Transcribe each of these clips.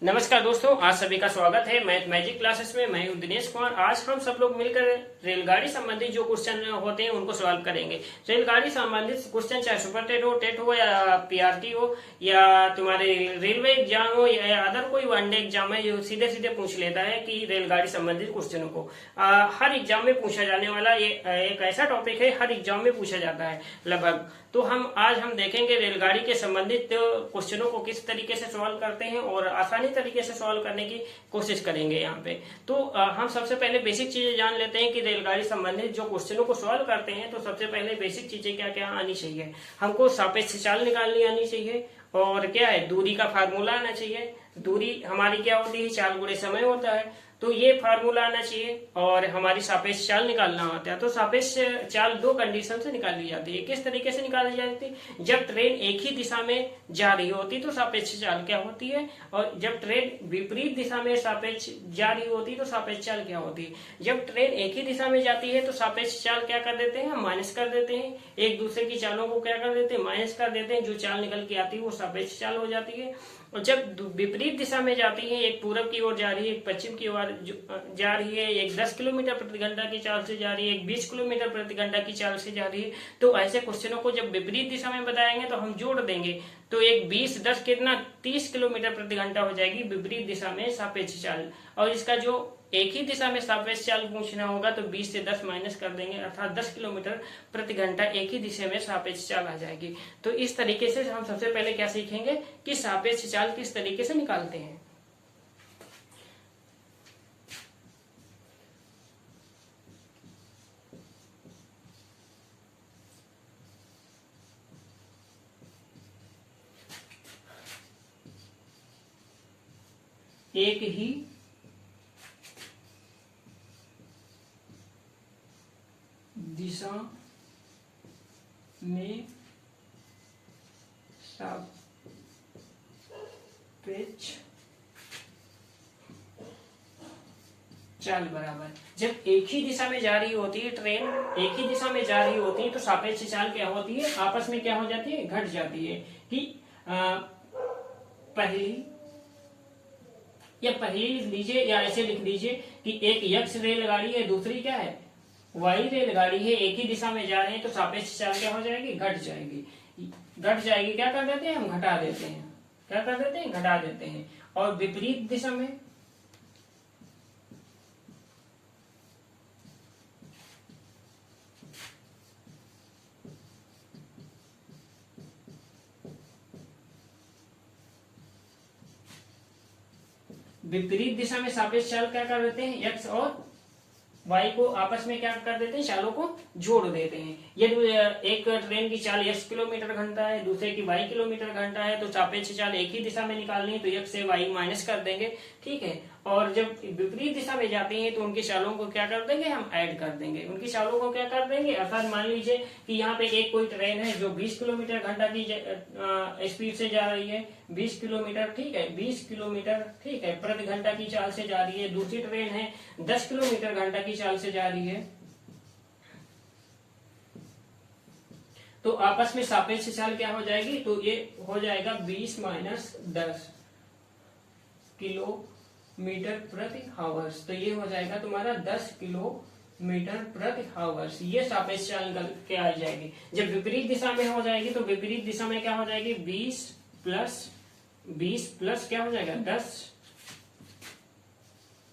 नमस्कार दोस्तों, आज सभी का स्वागत है मैथ मैजिक क्लासेस में। मैं हूं दिनेश कुमार। आज हम सब लोग मिलकर रेलगाड़ी संबंधित जो क्वेश्चन होते हैं उनको सॉल्व करेंगे। रेलगाड़ी संबंधित क्वेश्चन चाहे सुपर टेट हो या पीआरटी हो या तुम्हारे रेलवे एग्जाम हो या अदर कोई वनडे एग्जाम है, जो सीधे सीधे पूछ लेता है कि रेलगाड़ी संबंधित क्वेश्चनों को हर एग्जाम में पूछा जाने वाला ये एक ऐसा टॉपिक है, हर एग्जाम में पूछा जाता है लगभग। तो आज हम देखेंगे रेलगाड़ी के संबंधित क्वेश्चनों को किस तरीके से सॉल्व करते हैं और आसानी तरीके से सॉल्व करने की कोशिश करेंगे यहाँ पे। तो हम सबसे पहले बेसिक चीजें जान लेते हैं कि रेलगाड़ी संबंधित जो क्वेश्चनों को सॉल्व करते हैं तो सबसे पहले बेसिक चीजें क्या क्या आनी चाहिए। हमको सापेक्ष चाल निकालनी आनी चाहिए और क्या है, दूरी का फार्मूला आना चाहिए। दूरी हमारी क्या होती है, चाल गुणे समय होता है, तो ये फार्मूला आना चाहिए। और हमारी सापेक्ष चाल निकालना होता है, तो सापेक्ष चाल दो कंडीशन से निकाली जाती है। किस तरीके से निकाली जाती है, जब ट्रेन एक ही दिशा में जा रही होती तो सापेक्ष चाल क्या होती है, और जब ट्रेन विपरीत दिशा में सापेक्ष जा रही होती तो सापेक्ष चाल क्या होती है। जब ट्रेन एक ही दिशा में जाती है तो सापेक्ष चाल क्या कर देते हैं, हम माइनस कर देते हैं। एक दूसरे की चालों को क्या कर देते हैं, माइनस कर देते हैं। जो चाल निकल के आती है वो सापेक्ष चाल हो जाती है। और जब विपरीत दिशा में जाती है, एक पूरब की ओर जा रही है, एक पश्चिम की ओर जा रही है, एक 10 किलोमीटर प्रति घंटा की चाल से जा रही है, एक 20 किलोमीटर प्रति घंटा की चाल से जा रही है, तो ऐसे क्वेश्चनों को जब विपरीत दिशा में बताएंगे तो हम जोड़ देंगे। तो एक 20 10 कितना 30 किलोमीटर प्रति घंटा हो जाएगी विपरीत दिशा में सापेक्ष चाल। और इसका जो एक ही दिशा में सापेक्ष चाल पूछना होगा तो 20 से 10 माइनस कर देंगे, अर्थात 10 किलोमीटर प्रति घंटा एक ही दिशा में सापेक्ष चाल आ जाएगी। तो इस तरीके से हम सबसे पहले क्या सीखेंगे कि सापेक्ष चाल किस तरीके से निकालते हैं। एक ही दिशा में सापेक्ष चाल बराबर, जब एक ही दिशा में जा रही होती है ट्रेन, एक ही दिशा में जा रही होती है तो सापेक्ष चाल क्या होती है, आपस में क्या हो जाती है, घट जाती है। कि पहली लिख लीजिए या ऐसे लिख लीजिए कि एक एक्स रेलगाड़ी है, दूसरी क्या है, वाई रेलगाड़ी है, एक ही दिशा में जा रहे हैं तो सापेक्ष चाल क्या हो जाएगी, घट जाएगी। घट जाएगी, क्या कर देते हैं हम, घटा देते हैं। क्या कर देते हैं, घटा देते हैं। और विपरीत दिशा में सापेक्ष चाल क्या कर देते हैं, एक्स और वाई को आपस में क्या कर देते हैं, चालों को जोड़ देते हैं। यदि एक ट्रेन की चाल x किलोमीटर घंटा है, दूसरे की y किलोमीटर घंटा है, तो सापेक्ष चाल एक ही दिशा में निकालनी है तो x से y माइनस कर देंगे, ठीक है। और जब विपरीत दिशा में जाती हैं तो उनकी चालों को क्या कर देंगे, हम ऐड कर देंगे। उनकी चालों को क्या कर देंगे, अर्थात मान लीजिए कि यहाँ पे एक कोई ट्रेन है जो 20 किलोमीटर घंटा की स्पीड से जा रही है, 20 किलोमीटर, ठीक है, 20 किलोमीटर, ठीक है, प्रति घंटा की चाल से जा रही है। दूसरी ट्रेन है 10 किलोमीटर घंटा की चाल से जा रही है, तो आपस में सापेक्ष चाल क्या हो जाएगी, तो ये हो जाएगा 20 माइनस 10 किलोमीटर प्रति हावर्स। तो ये हो जाएगा तुम्हारा 10 किलोमीटर प्रति हावर्स। ये सापेक्ष चाल निकल के आ जाएगी। जब विपरीत दिशा में हो जाएगी तो विपरीत दिशा में क्या हो जाएगी, 20 प्लस क्या हो जाएगा, 10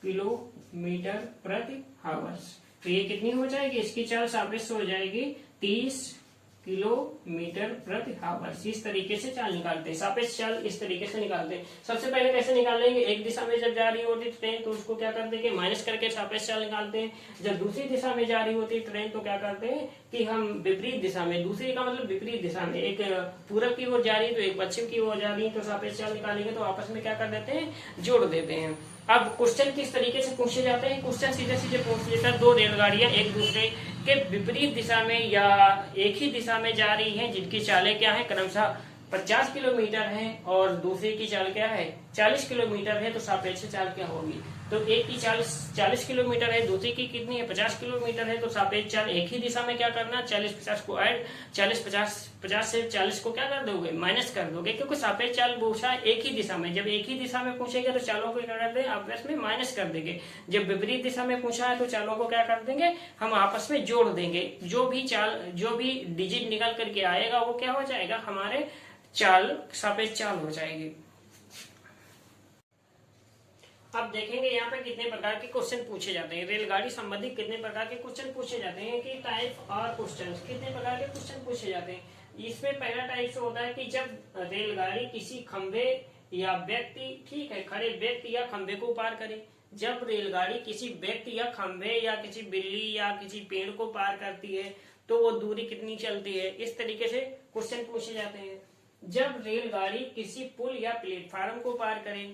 किलोमीटर प्रति हावर्स। तो ये कितनी हो जाएगी, इसकी चाल सापेक्ष हो जाएगी 30 किलोमीटर प्रति हावर्स। इस तरीके से चाल निकालते हैं, सापेक्ष चाल इस तरीके से निकालते हैं। सबसे पहले कैसे निकालेंगे, एक दिशा में जब जा रही होती ट्रेन तो उसको क्या कर देंगे, माइनस करके सापेक्ष चाल निकालते हैं। जब दूसरी दिशा में जा रही होती ट्रेन तो क्या करते हैं कि हम विपरीत दिशा में, दूसरी का मतलब विपरीत दिशा में, एक पूरब की ओर जा रही है तो एक पश्चिम की ओर जा रही है, तो सापेक्ष चाल निकालेंगे तो आपस में क्या कर देते हैं, जोड़ देते हैं। अब क्वेश्चन किस तरीके से पूछे जाते हैं, क्वेश्चन सीधे सीधे पूछ लेता है, दो रेलगाड़ियां एक दूसरे के विपरीत दिशा में या एक ही दिशा में जा रही हैं, जिनकी चालें क्या है, क्रमशः 50 किलोमीटर है और दूसरे की चाल क्या है 40 किलोमीटर है, तो सापेक्ष चाल क्या होगी? तो एक की 40 किलोमीटर है, दूसरी की कितनी है 50 किलोमीटर है, तो सापेक्ष चाल एक ही दिशा में क्या करना, 40-50 को ऐड, 40-50 से 40 को क्या कर दोगे, माइनस कर दोगे, क्योंकि सापेक्ष चाल पूछा एक ही दिशा में। जब एक ही दिशा में पूछेगा तो चालों को क्या कर देंगे, आपस में माइनस कर देंगे। जब विपरीत दिशा में पूछा है तो चालों को क्या कर देंगे, हम आपस में जोड़ देंगे। जो भी डिजिट निकल करके आएगा वो क्या हो जाएगा, हमारे चाल सापेक्ष चाल हो जाएगी। अब देखेंगे यहाँ पे कितने प्रकार के क्वेश्चन पूछे जाते हैं, रेलगाड़ी संबंधी कितने प्रकार के क्वेश्चन पूछे जाते हैं कि टाइप और क्वेश्चन, कितने प्रकार के क्वेश्चन पूछे जाते हैं। इसमें पहला टाइप से होता है कि जब रेलगाड़ी किसी खंबे या व्यक्ति, ठीक है, खड़े व्यक्ति या खंबे को पार करे। जब रेलगाड़ी किसी व्यक्ति या खंबे या किसी बिल्ली या किसी पेड़ को पार करती है तो वो दूरी कितनी चलती है, इस तरीके से क्वेश्चन पूछे जाते हैं। जब रेलगाड़ी किसी पुल या प्लेटफार्म को पार करे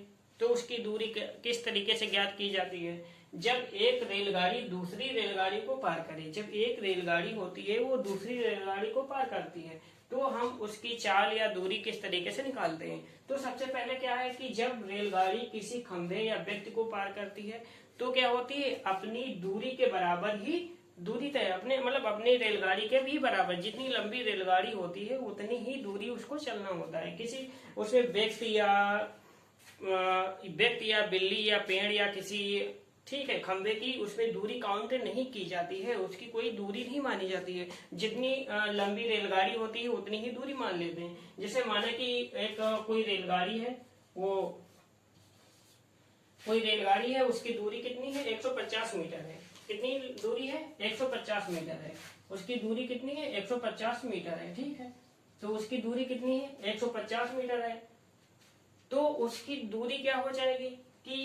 तो उसकी दूरी किस तरीके से ज्ञात की जाती है। जब एक रेलगाड़ी दूसरी रेलगाड़ी को पार करे, जब एक रेलगाड़ी होती है वो दूसरी रेलगाड़ी को पार करती है तो हम उसकी चाल या दूरी किस तरीके से निकालते हैं। तो सबसे पहले क्या है कि जब रेलगाड़ी किसी खंभे या व्यक्ति को पार करती है तो क्या होती है, अपनी दूरी के बराबर ही दूरी तय, अपने रेलगाड़ी के भी बराबर, जितनी लंबी रेलगाड़ी होती है उतनी ही दूरी उसको चलना होता है। किसी उसमें व्यक्ति या बिल्ली या पेड़ या किसी, ठीक है, खंबे की उसमें दूरी काउंट नहीं की जाती है, उसकी कोई दूरी नहीं मानी जाती है। जितनी लंबी रेलगाड़ी होती है उतनी ही दूरी मान लेते हैं। जैसे माने कि एक कोई रेलगाड़ी है, कोई रेलगाड़ी है, उसकी दूरी कितनी है 150 मीटर है। कितनी दूरी है 150 मीटर है। उसकी दूरी कितनी है 150 मीटर है, ठीक है। तो उसकी दूरी कितनी है 150 मीटर है। तो उसकी दूरी क्या हो जाएगी कि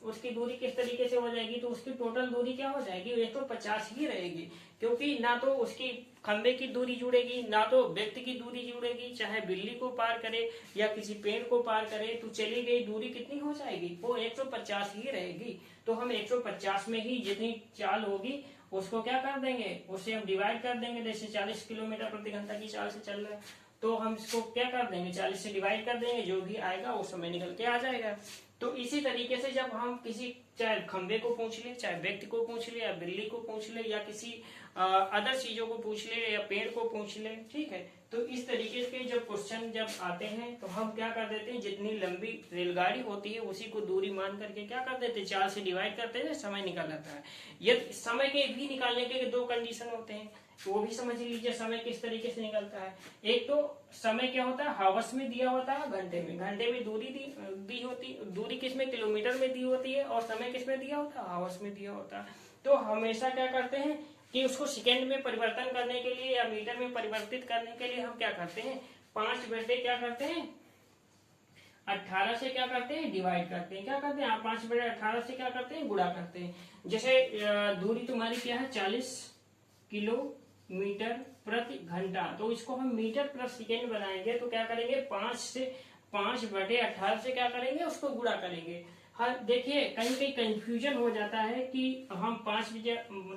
उसकी दूरी किस तरीके से हो जाएगी, तो उसकी टोटल दूरी क्या हो जाएगी 150 ही रहेगी, क्योंकि ना तो उसकी खंबे की दूरी जुड़ेगी ना तो व्यक्ति की दूरी जुड़ेगी। चाहे बिल्ली को पार करे या किसी पेड़ को पार करे तो चली गई दूरी कितनी हो जाएगी, वो 150 ही रहेगी। तो हम 150 में ही जितनी चाल होगी उसको क्या कर देंगे, उससे हम डिवाइड कर देंगे। जैसे 40 किलोमीटर प्रति घंटा की चाल से चल रहा है तो हम इसको क्या कर देंगे 40 से डिवाइड कर देंगे, जो भी आएगा वो समय निकल के आ जाएगा। तो इसी तरीके से जब हम किसी, चाहे खंबे को पूछ ले, चाहे व्यक्ति को पूछ ले, या बिल्ली को पूछ ले, या किसी अदर चीजों को पूछ ले, या पेड़ को पूछ ले, ठीक है, तो इस तरीके के जब क्वेश्चन जब आते हैं तो हम क्या कर देते हैं, जितनी लंबी रेलगाड़ी होती है उसी को दूरी मान करके क्या कर देते हैं 4 से डिवाइड करते हैं, समय निकल जाता है। यदि समय के भी निकालने के 2 कंडीशन होते हैं, वो भी समझ लीजिए समय किस तरीके से निकलता है। एक तो समय क्या होता है हावर्स में दिया होता है, घंटे में दूरी दी होती, दूरी किसमें किलोमीटर में दी होती है, और समय किसमें दिया होता है हावर्स में दिया होता है। तो हमेशा क्या करते हैं कि उसको सेकेंड में परिवर्तन करने के लिए या मीटर में परिवर्तित करने के लिए हम क्या करते हैं 5 बटे क्या करते हैं 18 से क्या करते हैं डिवाइड करते हैं। क्या करते हैं 5 बटे 18 से क्या करते हैं गुणा करते हैं। जैसे दूरी तुम्हारी क्या है 40 किलोमीटर प्रति घंटा, तो इसको हम मीटर प्रति सेकेंड बनाएंगे तो क्या करेंगे 5 बटे 18 से क्या करेंगे उसको गुणा करेंगे। हाँ देखिए कहीं कंफ्यूजन हो जाता है कि हम 5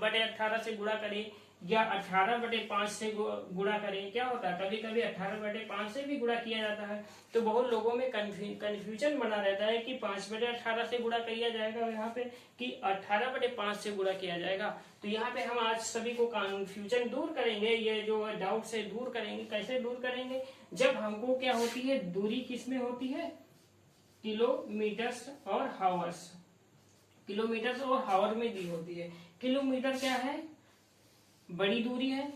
बटे 18 से गुणा करें या 18 बटे 5 से गुणा करें। क्या होता है कभी कभी 18 बटे 5 से भी गुणा किया जाता है, तो बहुत लोगों में कंफ्यूजन बना रहता है कि 5 बटे 18 से गुणा किया जाएगा यहाँ पे कि 18 बटे 5 से गुणा किया जाएगा। तो यहाँ पे हम आज सभी को कंफ्यूजन दूर करेंगे, ये जो डाउट से दूर करेंगे। कैसे दूर करेंगे, जब हमको क्या होती है दूरी किसमें होती है किलोमीटर्स और हावर्स, किलोमीटर्स और हावर में दी होती है। किलोमीटर क्या है बड़ी दूरी है,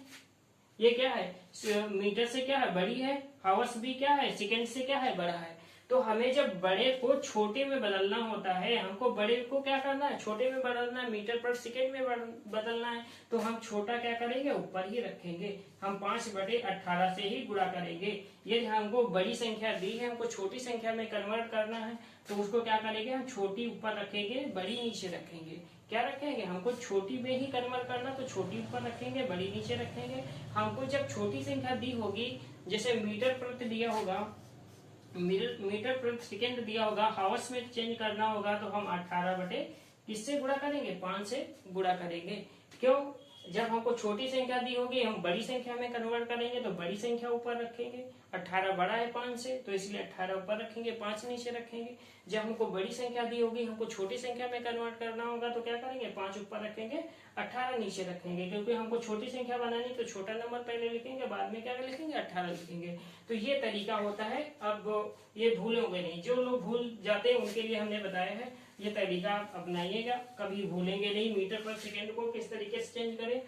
ये क्या है मीटर से क्या है बड़ी है, हावर्स भी क्या है सेकंड से क्या है बड़ा है। तो हमें जब बड़े को छोटे में बदलना होता है, हमको बड़े को क्या करना है छोटे में बदलना है, मीटर पर सेकेंड में बदलना है, तो हम छोटा क्या करेंगे ऊपर ही रखेंगे, हम 5 बटे 18 से ही गुणा करेंगे। यदि हमको बड़ी संख्या दी है हमको छोटी संख्या में कन्वर्ट करना है तो उसको क्या करेंगे हम छोटी ऊपर रखेंगे बड़ी नीचे रखेंगे। क्या रखेंगे हमको छोटी में ही कन्वर्ट करना तो छोटी ऊपर रखेंगे बड़ी नीचे रखेंगे। हमको जब छोटी संख्या दी होगी जैसे मीटर प्रति दिया होगा, मीटर प्रति सेकेंड दिया होगा, हावर्स में चेंज करना होगा तो हम 18 बटे किससे गुणा करेंगे 5 से गुणा करेंगे। क्यों जब हमको छोटी संख्या दी होगी हम बड़ी संख्या में कन्वर्ट करेंगे तो बड़ी संख्या ऊपर रखेंगे। 18 बड़ा है 5 से तो इसलिए 18 ऊपर रखेंगे, 5 नीचे रखेंगे। जब हमको बड़ी संख्या दी होगी हमको छोटी संख्या में कन्वर्ट करना होगा तो क्या करेंगे, 5 ऊपर रखेंगे, 18 नीचे रखेंगे। क्योंकि हमको छोटी संख्या बनानी तो छोटा नंबर पहले लिखेंगे, बाद में क्या लिखेंगे, 18 लिखेंगे। तो ये तरीका होता है। अब ये भूलोगे नहीं, जो लोग भूल जाते हैं उनके लिए हमने बताया है, ये तरीका आप अपनाइएगा, कभी भूलेंगे नहीं। मीटर पर सेकेंड को किस तरीके से चेंज करें,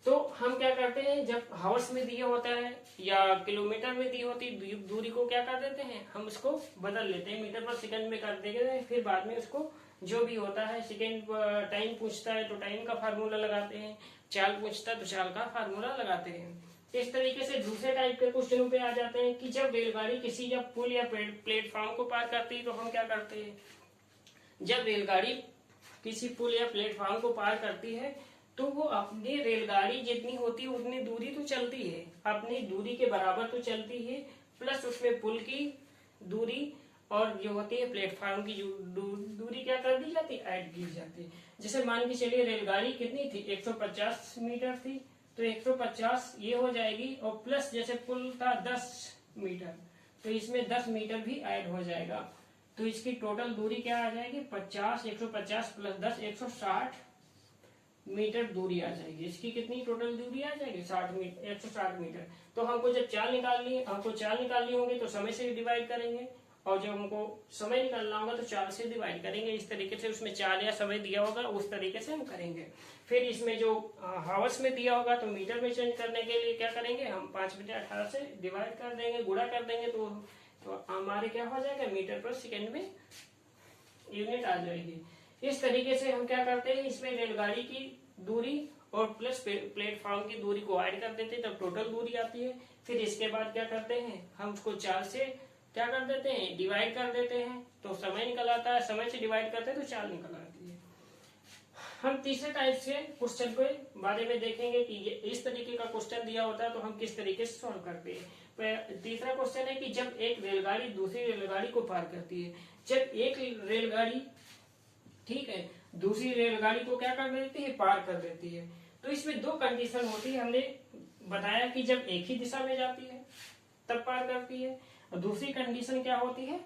तो हम क्या करते हैं, जब हावर्स में दिया होता है या किलोमीटर में दी होती दूरी को क्या कर देते हैं, हम उसको बदल लेते हैं, मीटर पर सेकंड में कर देंगे। फिर बाद में उसको जो भी होता है, सेकेंड टाइम पूछता है तो टाइम का फार्मूला लगाते हैं, चाल पूछता है तो चाल का फार्मूला लगाते हैं। इस तरीके से दूसरे टाइप के क्वेश्चनों पे आ जाते हैं कि जब रेलगाड़ी किसी जब पुल या प्लेटफॉर्म को पार करती है तो हम क्या करते हैं, जब रेलगाड़ी किसी पुल या प्लेटफॉर्म को पार करती है तो वो अपनी रेलगाड़ी जितनी होती है उतनी दूरी तो चलती है, अपनी दूरी के बराबर तो चलती है, प्लस उसमें पुल की दूरी और जो होती है प्लेटफॉर्म की दूरी क्या कर दी जाती है, ऐड की जाती है। जैसे मान के चलिए रेलगाड़ी कितनी थी, 150 मीटर थी, तो 150 ये हो जाएगी, और प्लस जैसे पुल था 10 मीटर तो इसमें 10 मीटर भी ऐड हो जाएगा। तो इसकी टोटल दूरी क्या आ जाएगी, 50, 150 प्लस 10, 160 मीटर दूरी आ जाएगी। इसकी कितनी टोटल दूरी आ जाएगी, 160 मीटर। तो हमको जब चाल निकालनी होगी तो समय से डिवाइड करेंगे, और जब हमको समय निकालना होगा तो चाल से डिवाइड करेंगे। इस तरीके से उसमें चाल या समय दिया होगा उस तरीके से हम करेंगे। फिर इसमें जो हावर्स में दिया होगा तो मीटर में चेंज करने के लिए क्या करेंगे, हम 5 बटे 18 से डिवाइड कर देंगे, गुणा कर देंगे, तो हमारे क्या हो जाएगा, मीटर पर सेकेंड में यूनिट आ जाएगी। इस तरीके से हम क्या करते हैं, इसमें रेलगाड़ी की दूरी और प्लस प्लेटफॉर्म की दूरी को ऐड कर देते हैं, तब टोटल दूरी आती है। फिर इसके बाद क्या करते हैं, हम उसको 4 से क्या कर देते हैं, डिवाइड कर देते हैं, तो समय निकल आता है, समय से डिवाइड करते हैं तो चाल निकल आती है। हम तीसरे टाइप से क्वेश्चन के बारे में देखेंगे कि ये इस तरीके का क्वेश्चन दिया होता है तो हम किस तरीके से सॉल्व करते हैं। तीसरा क्वेश्चन है कि जब एक रेलगाड़ी दूसरी रेलगाड़ी को पार करती है, जब एक रेलगाड़ी ठीक है दूसरी रेलगाड़ी को क्या कर देती है, पार कर देती है, तो इसमें 2 कंडीशन होती है। हमने बताया कि जब एक ही दिशा में जाती है तब पार करती है, और दूसरी कंडीशन क्या होती है,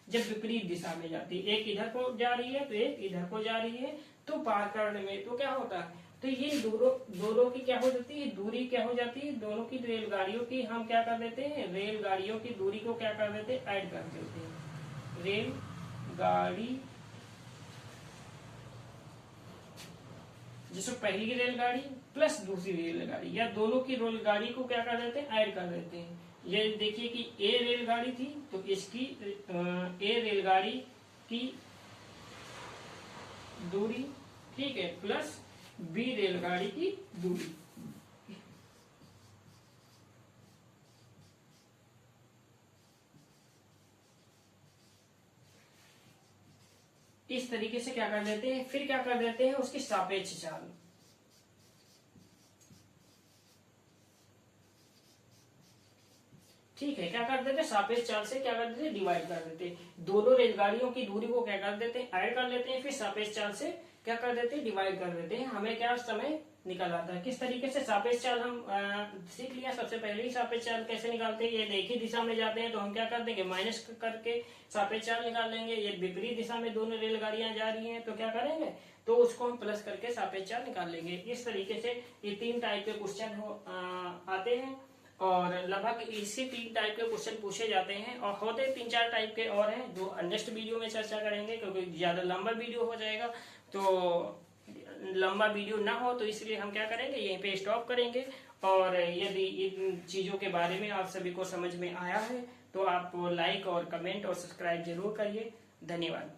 जब विपरीत दिशा में जाती है, एक इधर को जा रही है तो एक इधर को जा रही है, तो पार करने में तो क्या होता है, तो ये दोनों की क्या हो जाती है, दूरी क्या हो जाती है, दोनों की रेलगाड़ियों की हम क्या कर देते हैं, रेलगाड़ियों की दूरी को क्या कर देते हैं, ऐड कर देते हैं। रेलगाड़ी जैसे पहली रेलगाड़ी प्लस दूसरी रेलगाड़ी या दोनों की रेलगाड़ी को क्या कर देते हैं, ऐड कर देते हैं। ये देखिए कि ए रेलगाड़ी थी तो इसकी ए रेलगाड़ी की दूरी ठीक है प्लस बी रेलगाड़ी की दूरी। इस तरीके से क्या कर देते हैं, फिर क्या कर देते हैं, उसकी सापेक्ष चाल। ठीक है, क्या कर देते हैं, सापेक्ष चाल से क्या कर देते हैं, डिवाइड कर देते हैं। दोनों रेलगाड़ियों की दूरी को क्या कर देते हैं, ऐड कर लेते हैं, फिर सापेक्ष चाल से क्या कर देते हैं, डिवाइड कर देते हैं। हमें क्या समय निकल आता है। किस तरीके से सापेक्ष चाल हम सीख लिया। सबसे पहले ही सापेक्ष चाल कैसे निकालते हैं, ये एक ही दिशा में जाते हैं तो हम क्या कर देंगे, माइनस करके सापेक्ष चाल निकाल लेंगे। ये विपरीत दिशा में दोनों रेलगाड़ियां जा रही हैं तो क्या करेंगे, तो उसको हम प्लस करके सापेक्ष चाल निकाल लेंगे। इस तरीके से ये 3 टाइप के क्वेश्चन आते हैं और लगभग इसी 3 टाइप के क्वेश्चन पूछे जाते हैं, और होते 3-4 टाइप के और हैं जो नेक्स्ट वीडियो में चर्चा करेंगे, क्योंकि ज्यादा लंबा वीडियो हो जाएगा। तो लंबा वीडियो ना हो तो इसलिए हम क्या करेंगे, यहीं पे स्टॉप करेंगे। और यदि इन चीजों के बारे में आप सभी को समझ में आया है तो आप लाइक और कमेंट और सब्सक्राइब जरूर करिए। धन्यवाद।